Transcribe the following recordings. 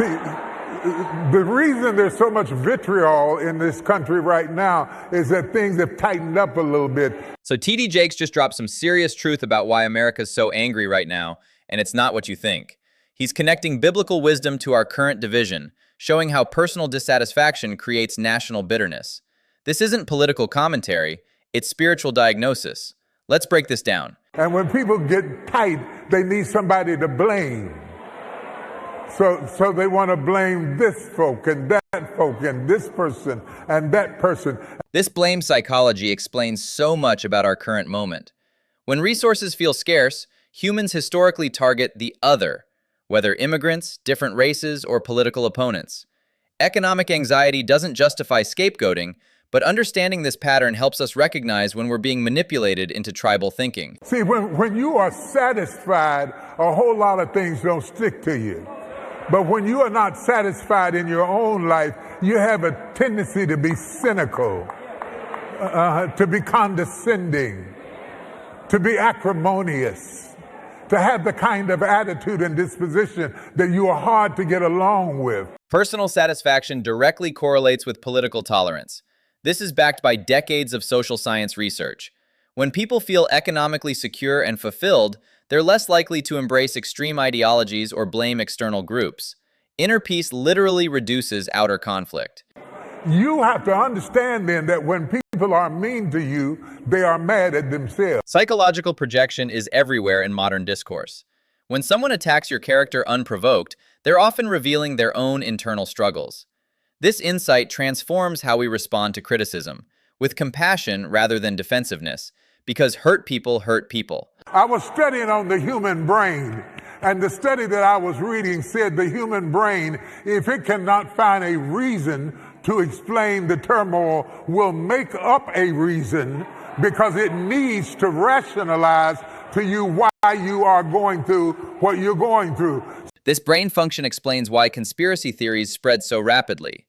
See, the reason there's so much vitriol in this country right now is that things have tightened up a little bit. So TD Jakes just dropped some serious truth about why America's so angry right now, and it's not what you think. He's connecting biblical wisdom to our current division, showing how personal dissatisfaction creates national bitterness. This isn't political commentary, it's spiritual diagnosis. Let's break this down. And when people get tight, they need somebody to blame. So they want to blame this folk and that folk and this person and that person. This blame psychology explains so much about our current moment. When resources feel scarce, humans historically target the other, whether immigrants, different races, or political opponents. Economic anxiety doesn't justify scapegoating, but understanding this pattern helps us recognize when we're being manipulated into tribal thinking. See, when you are satisfied, a whole lot of things don't stick to you. But when you are not satisfied in your own life, you have a tendency to be cynical, to be condescending, to be acrimonious, to have the kind of attitude and disposition that you are hard to get along with. Personal satisfaction directly correlates with political tolerance. This is backed by decades of social science research. When people feel economically secure and fulfilled, they're less likely to embrace extreme ideologies or blame external groups. Inner peace literally reduces outer conflict. You have to understand then that when people are mean to you, they are mad at themselves. Psychological projection is everywhere in modern discourse. When someone attacks your character unprovoked, they're often revealing their own internal struggles. This insight transforms how we respond to criticism, with compassion rather than defensiveness, because hurt people hurt people. I was studying on the human brain, and the study that I was reading said the human brain, if it cannot find a reason to explain the turmoil, will make up a reason because it needs to rationalize to you why you are going through what you're going through. This brain function explains why conspiracy theories spread so rapidly.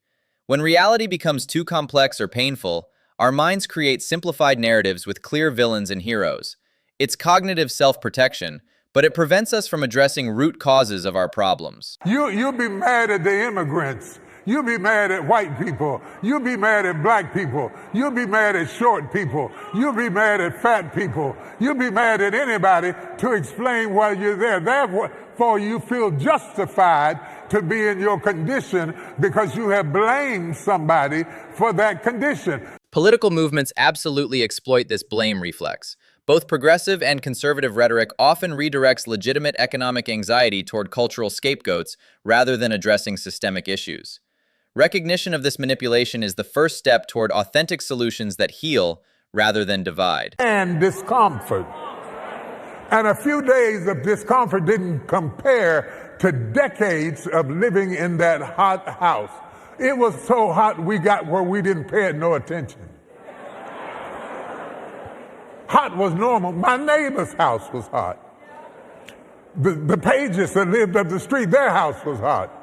When reality becomes too complex or painful, our minds create simplified narratives with clear villains and heroes. It's cognitive self-protection, but it prevents us from addressing root causes of our problems. You'll be mad at the immigrants. You'll be mad at white people. You'll be mad at black people. You'll be mad at short people. You'll be mad at fat people. You'll be mad at anybody to explain why you're there. Therefore, you feel justified to be in your condition because you have blamed somebody for that condition. Political movements absolutely exploit this blame reflex. Both progressive and conservative rhetoric often redirects legitimate economic anxiety toward cultural scapegoats rather than addressing systemic issues. Recognition of this manipulation is the first step toward authentic solutions that heal rather than divide. And discomfort. And a few days of discomfort didn't compare to decades of living in that hot house. It was so hot we got where we didn't pay it no attention. Hot was normal. My neighbor's house was hot. The Pages that lived up the street, their house was hot.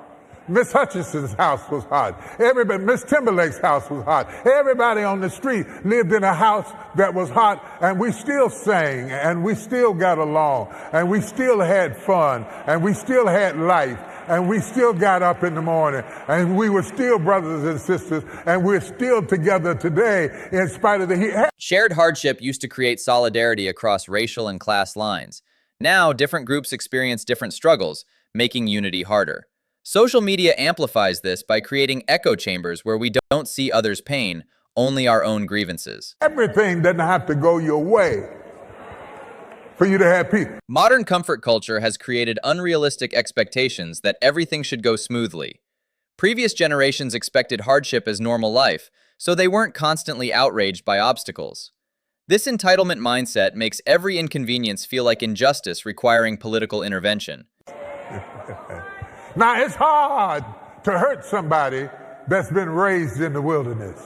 Miss Hutchinson's house was hot. Everybody, Miss Timberlake's house was hot. Everybody on the street lived in a house that was hot, and we still sang, and we still got along, and we still had fun, and we still had life, and we still got up in the morning, and we were still brothers and sisters, and we're still together today in spite of the heat. Shared hardship used to create solidarity across racial and class lines. Now, different groups experience different struggles, making unity harder. Social media amplifies this by creating echo chambers where we don't see others' pain, only our own grievances. Everything doesn't have to go your way for you to have peace. Modern comfort culture has created unrealistic expectations that everything should go smoothly. Previous generations expected hardship as normal life, so they weren't constantly outraged by obstacles. This entitlement mindset makes every inconvenience feel like injustice requiring political intervention. Now, it's hard to hurt somebody that's been raised in the wilderness.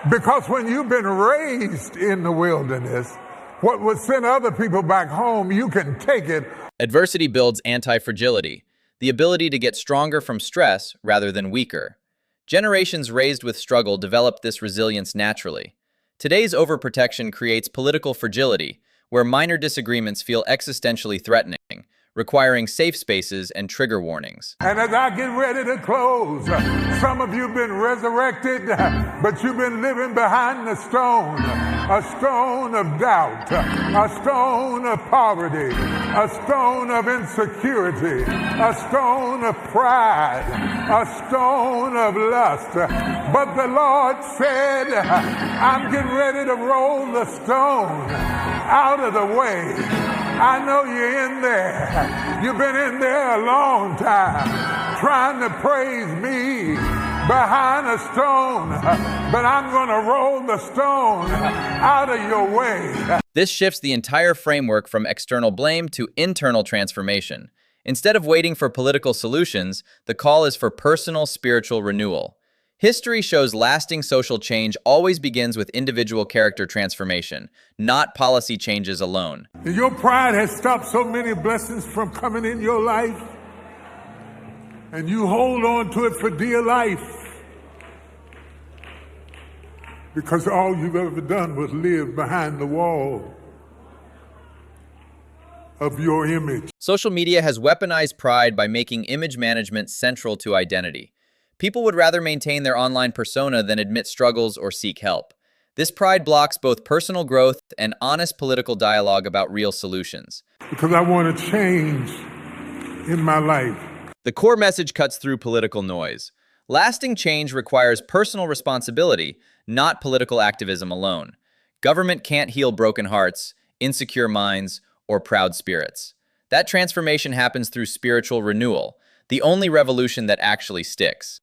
Because when you've been raised in the wilderness, what would send other people back home, you can take it. Adversity builds anti-fragility, the ability to get stronger from stress rather than weaker. Generations raised with struggle developed this resilience naturally. Today's overprotection creates political fragility, where minor disagreements feel existentially threatening, requiring safe spaces and trigger warnings. And as I get ready to close, some of you have been resurrected, but you've been living behind the stone. A stone of doubt, a stone of poverty, a stone of insecurity, a stone of pride, a stone of lust. But the Lord said, I'm getting ready to roll the stone out of the way. I know you're in there. You've been in there a long time trying to praise me behind a stone, but I'm going to roll the stone out of your way. This shifts the entire framework from external blame to internal transformation. Instead of waiting for political solutions, the call is for personal spiritual renewal. History shows lasting social change always begins with individual character transformation, not policy changes alone. Your pride has stopped so many blessings from coming in your life, and you hold on to it for dear life because all you've ever done was live behind the wall of your image. Social media has weaponized pride by making image management central to identity. People would rather maintain their online persona than admit struggles or seek help. This pride blocks both personal growth and honest political dialogue about real solutions. Because I want to change in my life. The core message cuts through political noise. Lasting change requires personal responsibility, not political activism alone. Government can't heal broken hearts, insecure minds, or proud spirits. That transformation happens through spiritual renewal, the only revolution that actually sticks.